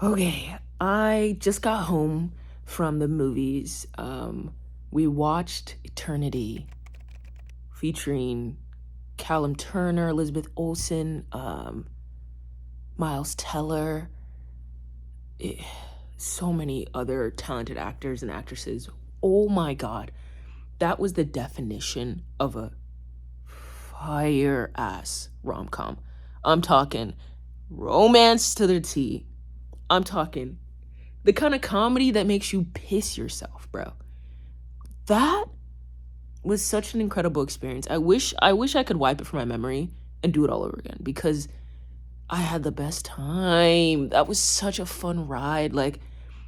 Okay, I just got home from the movies. We watched Eternity featuring Callum Turner, Elizabeth Olsen, Miles Teller, eh, so many other talented actors and actresses. Oh my God, that was the definition of a fire ass rom com. I'm talking romance to the T. I'm talking the kind of comedy that makes you piss yourself, bro. That was such an incredible experience. I wish I could wipe it from my memory and do it all over again because I had the best time. That was such a fun ride. Like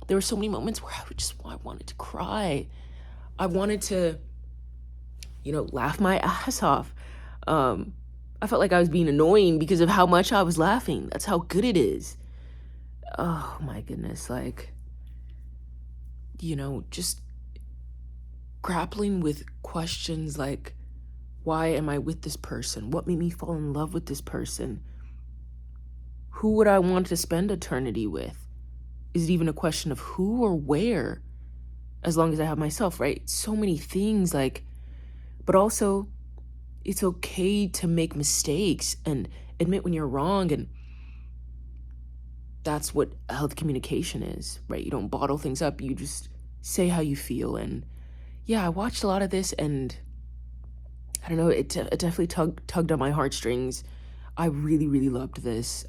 there were so many moments where I wanted to cry. I wanted to, laugh my ass off. Um I felt like I was being annoying because of how much I was laughing. That's how good it is. Oh my goodness, like just grappling with questions like, why am I with this person? What made me fall in love with this person? Who would I want to spend eternity with? Is it even a question of who or where? As long as I have myself, right? So many things, like, but also it's okay to make mistakes and admit when you're wrong. And that's what health communication is, right? You don't bottle things up, you just say how you feel. And yeah, I watched a lot of this and I don't know, it definitely tugged on my heartstrings. I really, really loved this.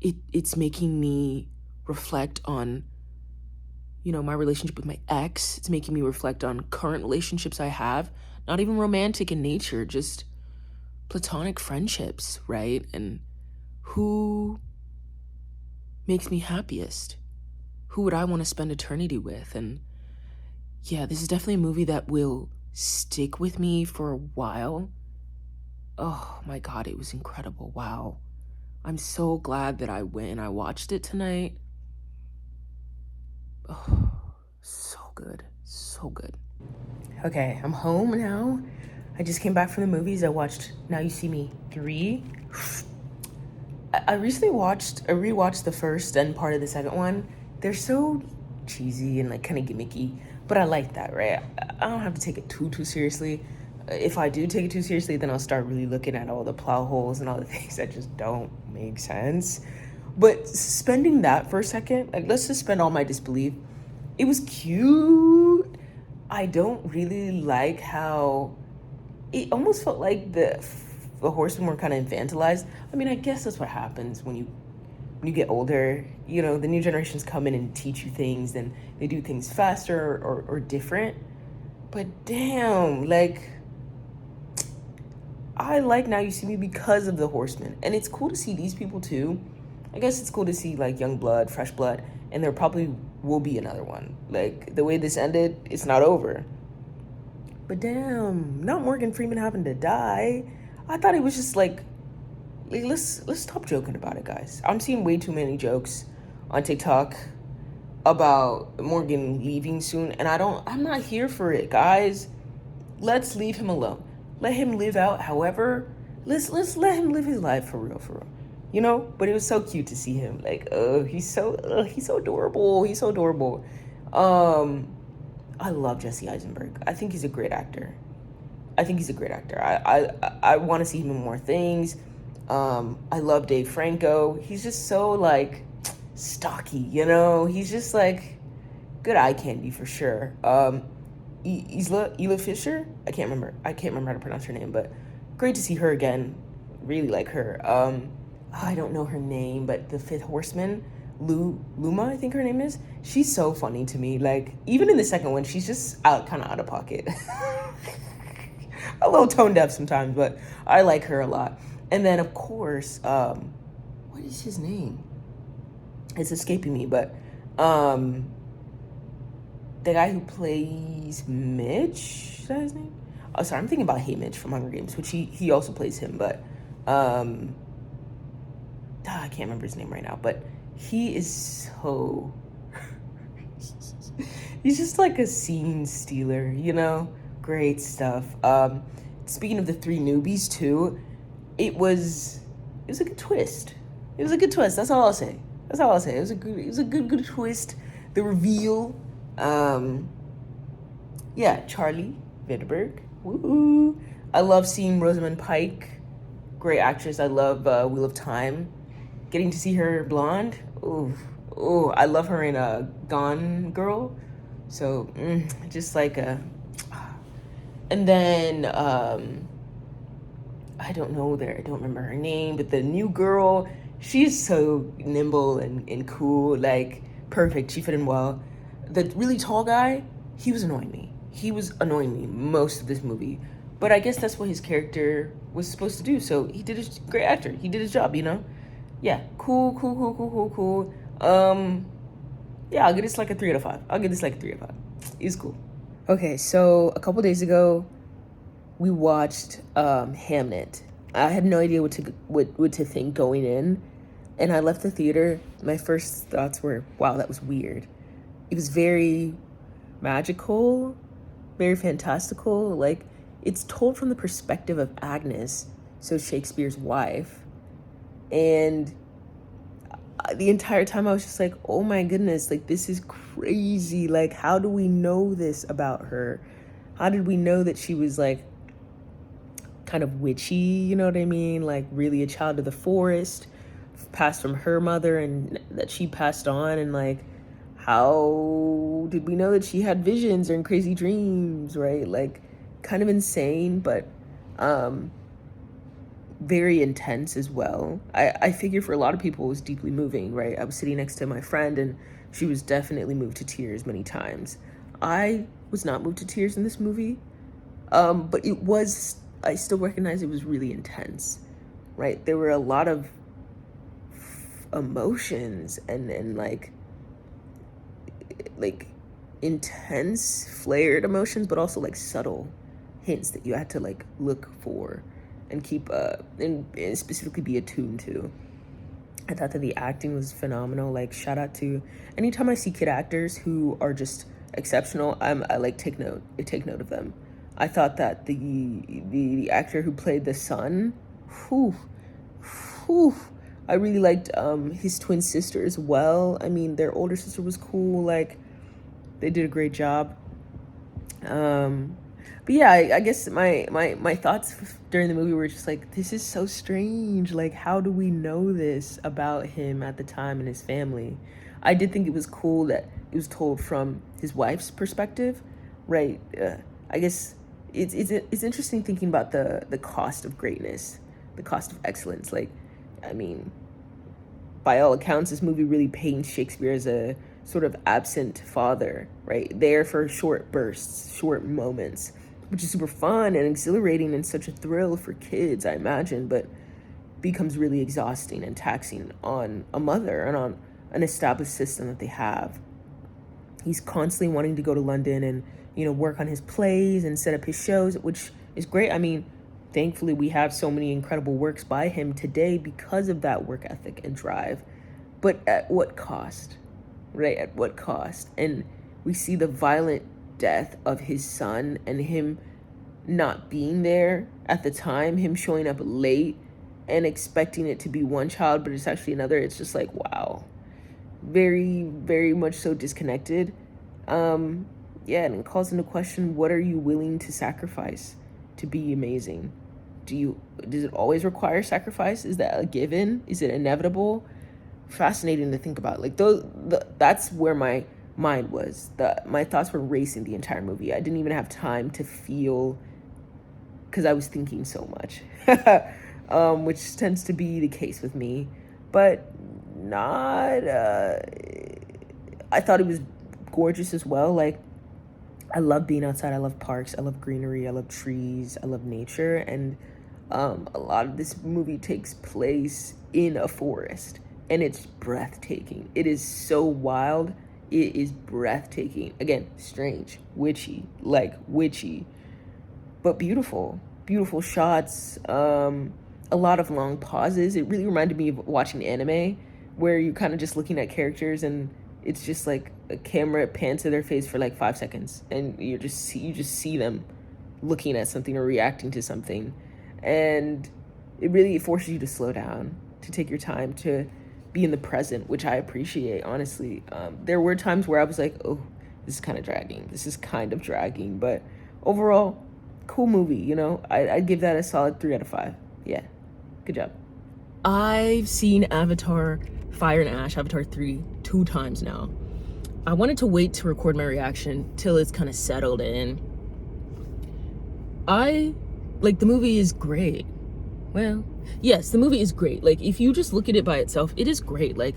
It's making me reflect on, my relationship with my ex. It's making me reflect on current relationships I have, not even romantic in nature, just platonic friendships, right? And who makes me happiest? Who would I want to spend eternity with? And yeah, this is definitely a movie that will stick with me for a while. Oh my God, it was incredible. Wow. I'm so glad that I went and I watched it tonight. Oh, so good. So good. Okay, I'm home now. I just came back from the movies. I watched Now You See Me 3. I recently rewatched the first and part of the second one. They're so cheesy and like kind of gimmicky, but I like that, right? I don't have to take it too seriously. If I do take it too seriously, then I'll start really looking at all the plow holes and all the things that just don't make sense. But suspending that for a second, like let's suspend all my disbelief. It was cute. I don't really like how it almost felt like the horsemen were kind of infantilized. I mean, I guess that's what happens when you get older. The new generations come in and teach you things, and they do things faster or different. But damn, like I like Now You See Me because of the horsemen, and it's cool to see these people too. I guess it's cool to see like young blood, fresh blood, and there probably will be another one. Like the way this ended, it's not over. But damn, not Morgan Freeman having to die. I thought it was just like let's stop joking about it, guys. I'm seeing way too many jokes on TikTok about Morgan leaving soon, and I'm not here for it, guys. Let's leave him alone. Let him live out however. Let's let him live his life for real, for real. But it was so cute to see him. Like, he's so adorable. He's so adorable. I love Jesse Eisenberg. I think he's a great actor. I want to see him in more things. I love Dave Franco. He's just so like stocky, He's just like good eye candy for sure. Isla Fisher. I can't remember how to pronounce her name, but great to see her again. Really like her. I don't know her name, but the Fifth Horseman, Luma, I think her name is. She's so funny to me. Like even in the second one, she's just kind of out of pocket. A little tone deaf sometimes, but I like her a lot. And then of course, what is his name? It's escaping me, but the guy who plays Mitch, is that his name? Oh, sorry, I'm thinking about Hey Mitch from Hunger Games, which he also plays him, but I can't remember his name right now, but he is so he's just like a scene stealer, great stuff. Speaking of the three newbies too, it was a good twist. That's all I'll say. That's all I'll say. It was a good twist. The reveal. Yeah, Charlie Vinterberg. Woo! I love seeing Rosamund Pike. Great actress. I love Wheel of Time. Getting to see her blonde. Ooh, ooh. I love her in Gone Girl. So just like a. And then I don't know there. I don't remember her name, but the new girl, she's so nimble and cool, like perfect. She fit in well. The really tall guy, he was annoying me. He was annoying me most of this movie. But I guess that's what his character was supposed to do. So he did his great actor. He did his job, you know? Yeah. Cool. Yeah, I'll give this like a 3 out of 5. I'll give this like a 3 out of 5. It's cool. Okay, so a couple days ago, we watched Hamnet. I had no idea what to think going in, and I left the theater. My first thoughts were, wow, that was weird. It was very magical, very fantastical. Like, it's told from the perspective of Agnes, so Shakespeare's wife. And the entire time I was just like, oh my goodness, like, this is crazy. Like, how do we know this about her? How did we know that she was like kind of witchy, you know what I mean? Like really a child of the forest, passed from her mother, and that she passed on. And like, how did we know that she had visions and crazy dreams, right? Like, kind of insane, but very intense as well. I figure for a lot of people it was deeply moving, right? I was sitting next to my friend and she was definitely moved to tears many times. I was not moved to tears in this movie, but I still recognize it was really intense, right? There were a lot of emotions and like intense, flared emotions, but also like subtle hints that you had to like look for and keep and specifically be attuned to. I thought that the acting was phenomenal. Like, shout out to anytime I see kid actors who are just exceptional, I like take note of them. I thought that the actor who played the son, I really liked his twin sister as well. I mean, their older sister was cool. Like, they did a great job. But yeah, I guess my thoughts during the movie were just like, this is so strange. Like, how do we know this about him at the time and his family? I did think it was cool that it was told from his wife's perspective, right? I guess it's interesting thinking about the cost of greatness, the cost of excellence. Like, I mean, by all accounts, this movie really paints Shakespeare as a sort of absent father, right? There for short bursts, short moments, which is super fun and exhilarating and such a thrill for kids, I imagine, but becomes really exhausting and taxing on a mother and on an established system that they have. He's constantly wanting to go to London and, you know, work on his plays and set up his shows, which is great. I mean, thankfully we have so many incredible works by him today because of that work ethic and drive. But at what cost, right? At what cost? And we see the violent death of his son and him not being there at the time, him showing up late and expecting it to be one child, but it's actually another. It's just like, wow. Very, very much so disconnected. Yeah, and it calls into question, what are you willing to sacrifice to be amazing? Does it always require sacrifice? Is that a given? Is it inevitable? Fascinating to think about. Like, that's where my mind was. My thoughts were racing the entire movie. I didn't even have time to feel because I was thinking so much, which tends to be the case with me. But not. I thought it was gorgeous as well. Like, I love being outside. I love parks. I love greenery. I love trees. I love nature. And a lot of this movie takes place in a forest, and it's breathtaking. It is so wild. It is breathtaking. Again, strange, witchy, but beautiful. Beautiful shots. A lot of long pauses. It really reminded me of watching anime, where you're kind of just looking at characters and it's just like a camera pans to their face for like 5 seconds, and you just see them looking at something or reacting to something, and it really forces you to slow down, to take your time, to be in the present, which I appreciate, honestly. There were times where I was like, oh, this is kind of dragging, but overall, cool movie, you know? I'd give that a solid 3 out of 5. Yeah, good job. I've seen Avatar Fire and Ash, Avatar 3, 2 times now. I wanted to wait to record my reaction till it's kind of settled in. The movie is great. Well, yes, the movie is great. Like, if you just look at it by itself, it is great. Like,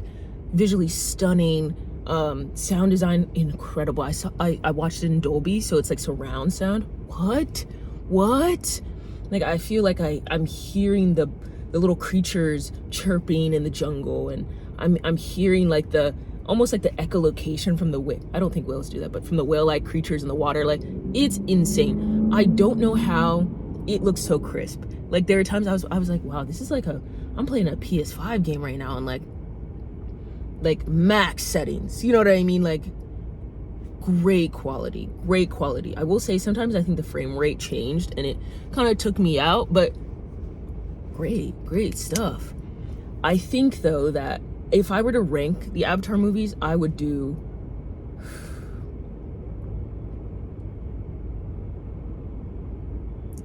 visually stunning, sound design incredible. I watched it in Dolby, so it's like surround sound. What? Like, I feel like I'm hearing the little creatures chirping in the jungle, and I'm hearing like almost like the echolocation from the whale. I don't think whales do that, but from the whale-like creatures in the water. Like, it's insane. I don't know how it looks so crisp. Like, there are times I was like, wow, this is like I'm playing a PS5 game right now, and like max settings. You know what I mean? Like, great quality. I will say sometimes I think the frame rate changed and it kind of took me out, but great stuff. I think though that if I were to rank the Avatar movies, I would do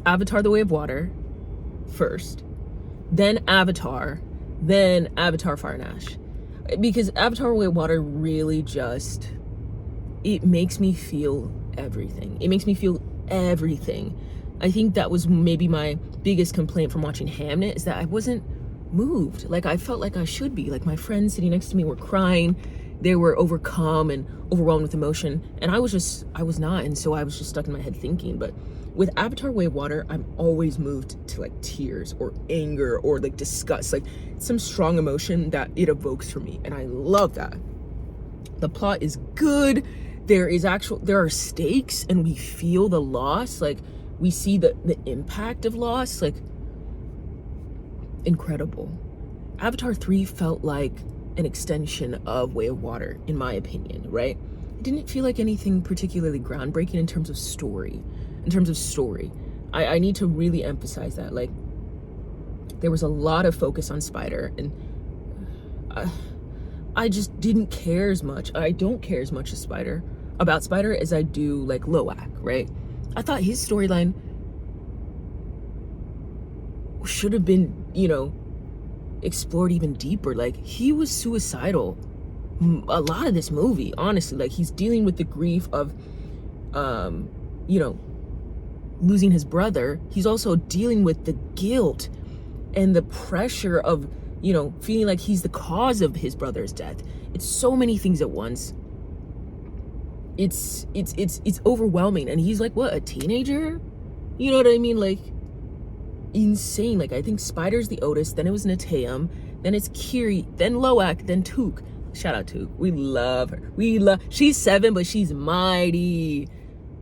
Avatar The Way of Water first, then Avatar Fire and Ash. Because Avatar The Way of Water really just, it makes me feel everything. I think that was maybe my biggest complaint from watching Hamnet, is that I wasn't moved. Like, I felt like I should be. Like, my friends sitting next to me were crying. They were overcome and overwhelmed with emotion. And I was not. And so I was just stuck in my head thinking. But with Avatar Way of Water, I'm always moved to like tears or anger or like disgust. Like, some strong emotion that it evokes for me. And I love that. The plot is good. There are stakes, and we feel the loss. Like, we see the impact of loss. Like, incredible. Avatar 3 felt like an extension of Way of Water, in my opinion, right? It didn't feel like anything particularly groundbreaking in terms of story. I need to really emphasize that. Like, there was a lot of focus on Spider, and I just didn't care as much. I don't care as much about Spider as I do like Loak, right? I thought his storyline should have been, explored even deeper. Like, he was suicidal a lot of this movie, honestly. Like, he's dealing with the grief of losing his brother. He's also dealing with the guilt and the pressure of feeling like he's the cause of his brother's death. It's so many things at once. It's overwhelming. And he's like, what, a teenager? You know what I mean? Like, insane. Like, I think Spider's the oldest, then it was Nateum, then it's Kiri, then Loak, then Took. Shout out Took. We love her. She's 7, but she's mighty.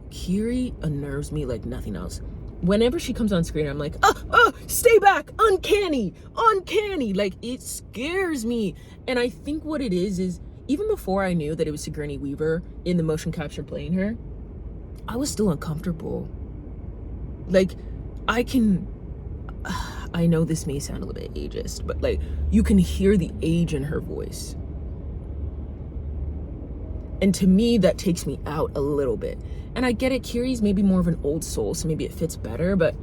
Kiri unnerves me like nothing else. Whenever she comes on screen, I'm like, stay back, uncanny. Like, it scares me. And I think what it is even before I knew that it was Sigourney Weaver in the motion capture playing her, I was still uncomfortable. Like, I know this may sound a little bit ageist, but like, you can hear the age in her voice. And to me, that takes me out a little bit. And I get it, Kiri's maybe more of an old soul, so maybe it fits better, but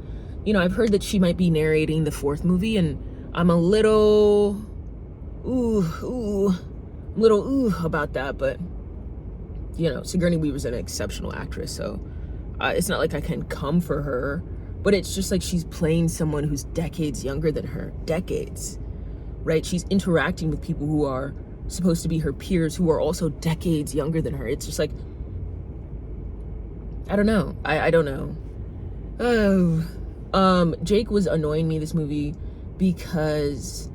I've heard that she might be narrating the 4th movie, and I'm a little about that. But Sigourney Weaver's an exceptional actress, so it's not like I can come for her, but it's just like she's playing someone who's decades younger than her. Decades, right? She's interacting with people who are supposed to be her peers, who are also decades younger than her. It's just like, I don't know. I don't know. Jake was annoying me this movie because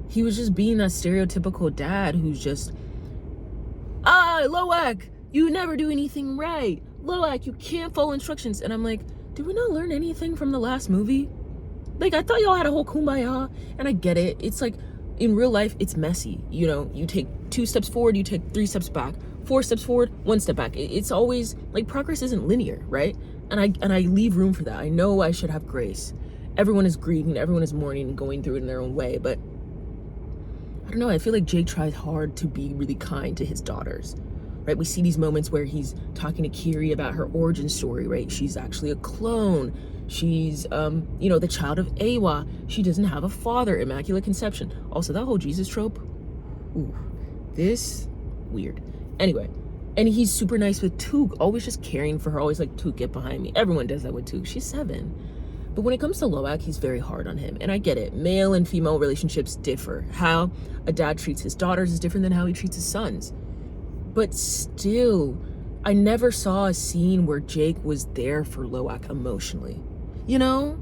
he was just being that stereotypical dad who's just, Loak, you never do anything right. Loak, you can't follow instructions. And I'm like, did we not learn anything from the last movie? Like, I thought y'all had a whole kumbaya, and I get it. It's like, in real life, it's messy. You take 2 steps forward, you take 3 steps back, 4 steps forward, 1 step back. It's always like, progress isn't linear, right? And I leave room for that. I know I should have grace. Everyone is grieving, everyone is mourning and going through it in their own way, but I don't know, I feel like Jake tries hard to be really kind to his daughters, right? We see these moments where he's talking to Kiri about her origin story, right? She's actually a clone. She's, the child of Awa. She doesn't have a father, Immaculate Conception. Also, that whole Jesus trope, ooh, this, weird. Anyway, and he's super nice with Took, always just caring for her, always like, Took, get behind me. Everyone does that with Took. She's 7. But when it comes to Loak, he's very hard on him. And I get it. Male and female relationships differ. How a dad treats his daughters is different than how he treats his sons. But still, I never saw a scene where Jake was there for Loak emotionally. You know?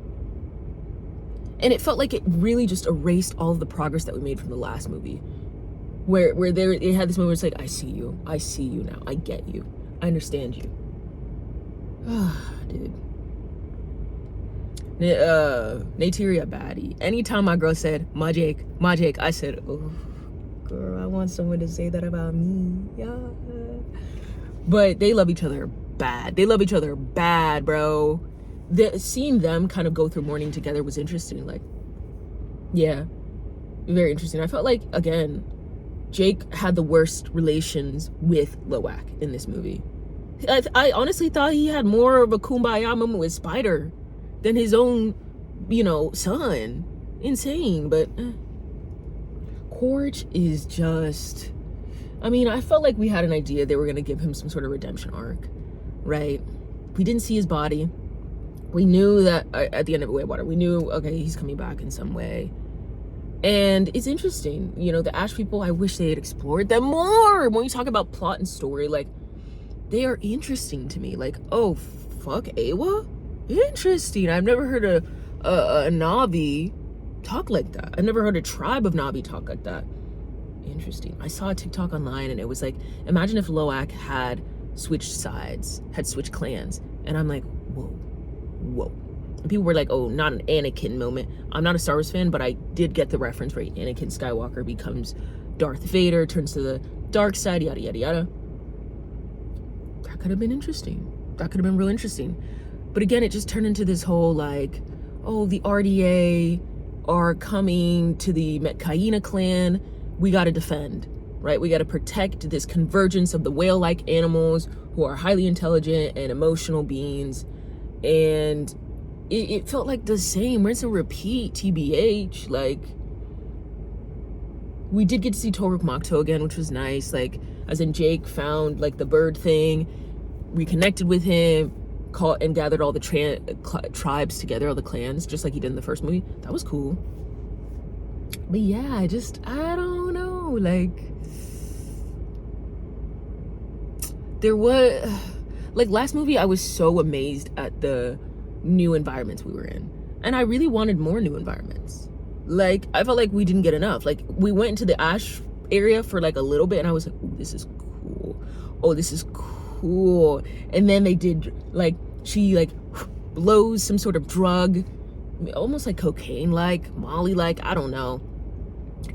And it felt like it really just erased all of the progress that we made from the last movie. Where it had this moment where it's like, I see you now. I get you. I understand you. Dude. Nateria baddie. Anytime my girl said, my Jake, I said, oh, girl, I want someone to say that about me. Yeah. But they love each other bad. They love each other bad, bro. Seeing them kind of go through mourning together was interesting. Like, yeah, very interesting. I felt like, again, Jake had the worst relations with Loak in this movie. I honestly thought he had more of a kumbaya moment with Spider than his own, son. Insane. But Quaritch is just, I felt like we had an idea they were going to give him some sort of redemption arc, right? We didn't see his body. We knew that at the end of Whitewater, we knew, okay, he's coming back in some way. And it's interesting, the Ash people, I wish they had explored them more. When you talk about plot and story, like, they are interesting to me. Like, oh, fuck, Awa? Interesting. I've never heard a Na'vi talk like that. I've never heard a tribe of Na'vi talk like that. Interesting. I saw a TikTok online and it was like, imagine if Loak had switched sides, had switched clans. And I'm like, whoa. And people were like, oh, not an Anakin moment. I'm not a Star Wars fan, but I did get the reference, right? Anakin Skywalker becomes Darth Vader, turns to the dark side, yada, yada, yada. That could have been interesting. That could have been real interesting. But again, it just turned into this whole like, oh, the RDA are coming to the Metcaina clan. We got to defend, right? We got to protect this convergence of the whale-like animals who are highly intelligent and emotional beings. And it felt like the same rinse and repeat, TBH. Like, we did get to see Toruk Makto again, which was nice. Like, as in Jake found like the bird thing, reconnected with him, caught and gathered all the tribes together, all the clans, just like he did in the first movie. That was cool. But yeah, I don't know. Like, there was, like, last movie, I was so amazed at the new environments we were in. And I really wanted more new environments. Like, I felt like we didn't get enough. Like, we went into the Ash area for like a little bit and I was like, ooh, this is cool. Oh, this is cool. And then they did, like, she like blows some sort of drug, almost like cocaine like, Molly like, I don't know,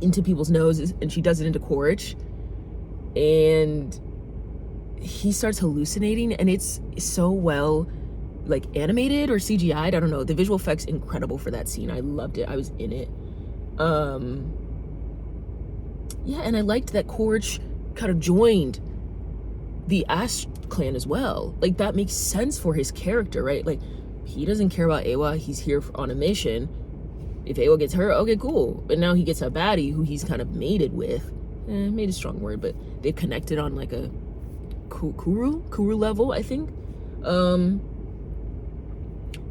into people's noses, and she does it into Quaritch, and he starts hallucinating, and it's so well like animated or CGI'd, I don't know. The visual effects incredible for that scene. I loved it. I was in it. Yeah, and I liked that Quaritch kind of joined the Ash clan as well. Like, that makes sense for his character, right? Like, he doesn't care about Awa. He's here on a mission. If Awa gets hurt, okay, cool. But now he gets a baddie who he's kind of mated with. Made a strong word, but they've connected on like a Kuru level, I think.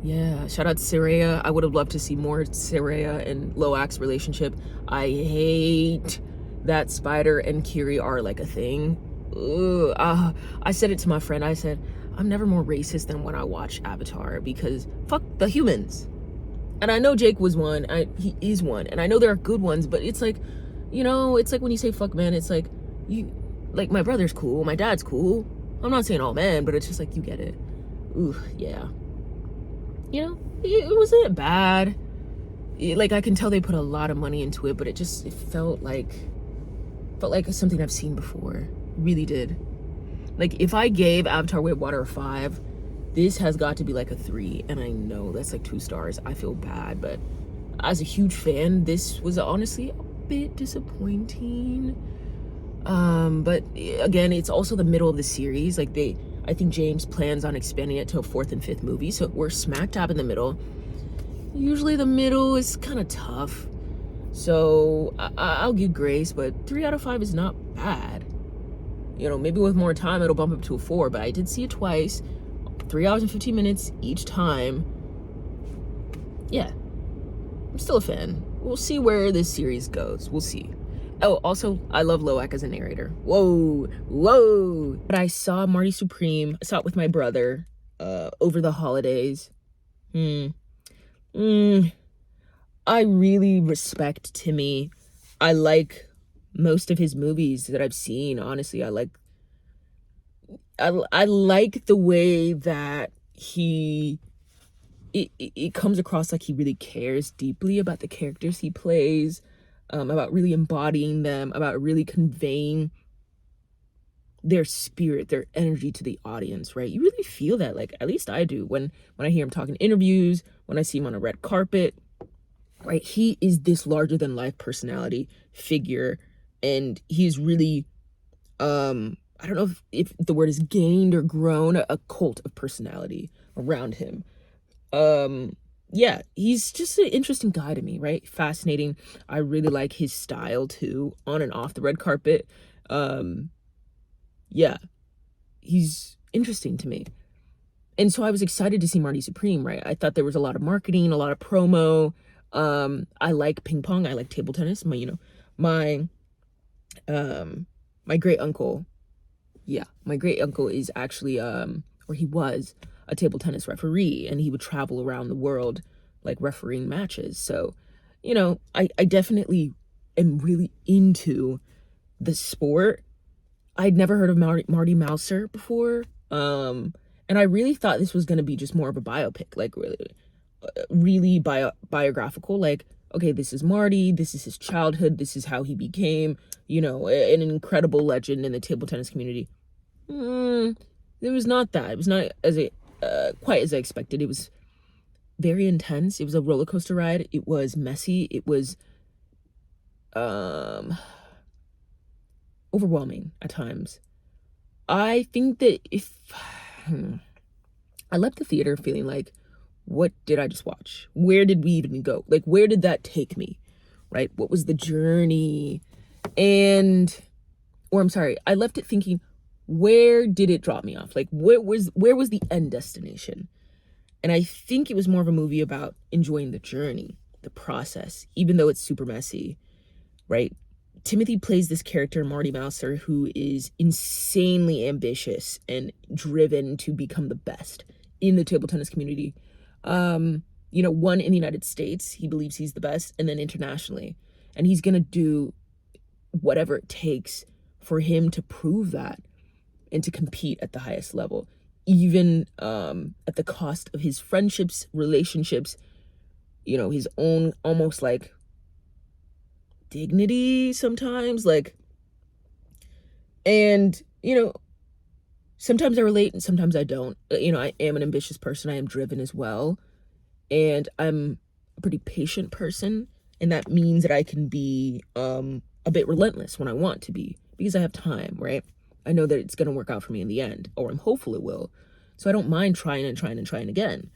Yeah, shout out to Saraya. I would have loved to see more Saraya and Loak's relationship. I hate that Spider and Kiri are like a thing. I said it to my friend. I said, I'm never more racist than when I watch Avatar, because fuck the humans. And I know Jake was one. He is one. And I know there are good ones, but it's like, it's like when you say fuck man, it's like, like, my brother's cool, my dad's cool. I'm not saying all men, but it's just like, you get it. Ooh, yeah. It wasn't bad. Like, I can tell they put a lot of money into it, but it felt like something I've seen before. It really did. Like, if I gave Avatar Way of Water a 5, this has got to be like a 3, and I know that's like 2 stars. I feel bad, but as a huge fan, this was honestly bit disappointing. But again, it's also the middle of the series. Like I think James plans on expanding it to a 4th and 5th movie, so we're smack dab in the middle. Usually the middle is kind of tough, so I'll give grace, but 3 out of 5 is not bad. You know, maybe with more time it'll bump up to a 4, but I did see it twice, 3 hours and 15 minutes each time. Yeah, I'm still a fan. We'll see where this series goes. We'll see. Oh, also, I love Loak as a narrator. Whoa. But I saw Marty Supreme. I saw it with my brother over the holidays. I really respect Timmy. I like most of his movies that I've seen. Honestly, I like the way that it comes across like he really cares deeply about the characters he plays, about really embodying them, about really conveying their spirit, their energy to the audience, right? You really feel that, like, at least I do when I hear him talking in interviews, when I see him on a red carpet, right? He is this larger than life personality figure, and he's really, I don't know if the word is gained or grown a cult of personality around him. Yeah, he's just an interesting guy to me, right? Fascinating. I really like his style too, on and off the red carpet. Yeah, he's interesting to me. And so I was excited to see Marty Supreme, right? I thought there was a lot of marketing, a lot of promo. I like ping pong. I like table tennis. My great uncle. Yeah, my great uncle is actually, or he was a table tennis referee, and he would travel around the world, like, refereeing matches. So, you know, I definitely am really into the sport. I'd never heard of Marty Mouser before. And I really thought this was going to be just more of a biopic, like really biographical. Like, okay, this is Marty, this is his childhood, this is how he became, you know, an incredible legend in the table tennis community. It was not that. It was not quite as I expected. It was very intense. It was a roller coaster ride. It was messy. It was overwhelming at times. I think that I left the theater feeling like, what did I just watch? Where did we even go? Like, where did that take me? Right? What was the journey? I left it thinking, where did it drop me off? Like, where was the end destination? And I think it was more of a movie about enjoying the journey, the process, even though it's super messy, right? Timothy plays this character, Marty Mouser, who is insanely ambitious and driven to become the best in the table tennis community. One, in the United States, he believes he's the best, and then internationally. And he's going to do whatever it takes for him to prove that and to compete at the highest level, even at the cost of his friendships, relationships, his own almost like dignity sometimes, sometimes I relate and sometimes I don't. I am an ambitious person. I am driven as well. And I'm a pretty patient person. And that means that I can be a bit relentless when I want to be, because I have time, right? I know that it's going to work out for me in the end, or I'm hopeful it will. So I don't mind trying again.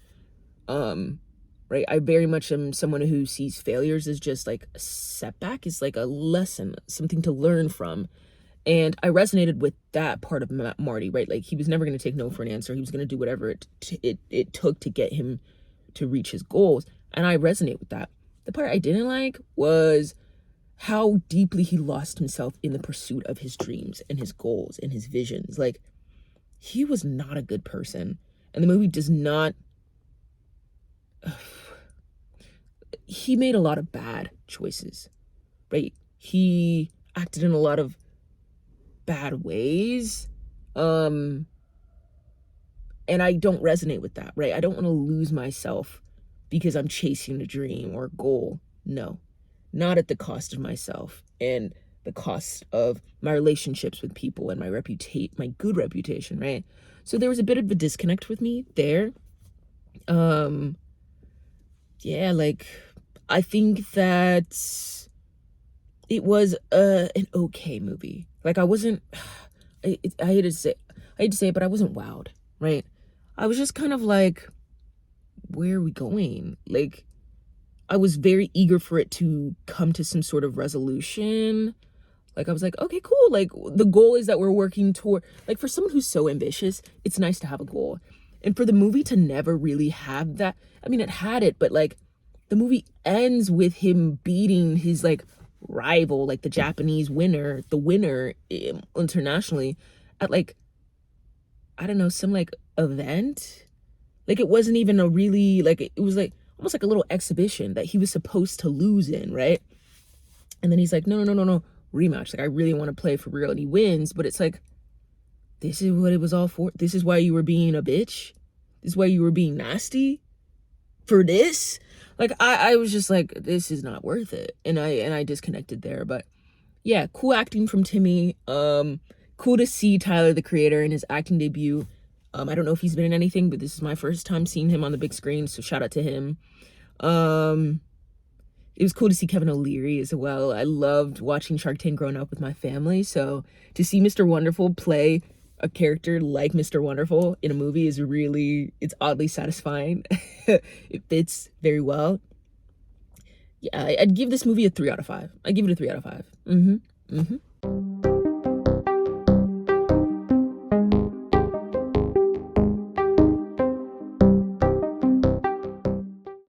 Right? I very much am someone who sees failures as just like a setback, is like a lesson, something to learn from. And I resonated with that part of Marty, right? Like, he was never going to take no for an answer. He was going to do whatever it took to get him to reach his goals. And I resonate with that. The part I didn't like was how deeply he lost himself in the pursuit of his dreams and his goals and his visions. Like, he was not a good person. And the movie does not... he made a lot of bad choices, right? He acted in a lot of bad ways. And I don't resonate with that, right? I don't want to lose myself because I'm chasing a dream or a goal. No, not at the cost of myself and the cost of my relationships with people and my good reputation, right? So there was a bit of a disconnect with me there. I think that it was an okay movie. Like I wasn't I hate to say it, but I wasn't wowed, right? I was just kind of like, where are we going? Like, I was very eager for it to come to some sort of resolution. Like, I was like, okay, cool. Like, the goal is that we're working toward, like, for someone who's so ambitious, it's nice to have a goal. And for the movie to never really have that, I mean, it had it, but like, the movie ends with him beating his like rival, like the Japanese winner, the winner internationally at like, I don't know, some like event. Like it wasn't even a really, like, it was like almost like a little exhibition that he was supposed to lose in, right? And then he's like, no, rematch. Like, I really want to play for real. And he wins, but it's like, this is what it was all for. This is why you were being a bitch. This is why you were being nasty for this. Like, I was just like, this is not worth it. And I disconnected there. But yeah, cool acting from Timmy. Cool to see Tyler, the creator, in his acting debut. I don't know if he's been in anything, but this is my first time seeing him on the big screen, so shout out to him. It was cool to see Kevin O'Leary as well. I loved watching Shark Tank growing up with my family, so to see Mr. Wonderful play a character like Mr. Wonderful in a movie is really, it's oddly satisfying. It fits very well. Yeah, I'd give this movie a 3 out of 5. I'd give it a 3 out of 5.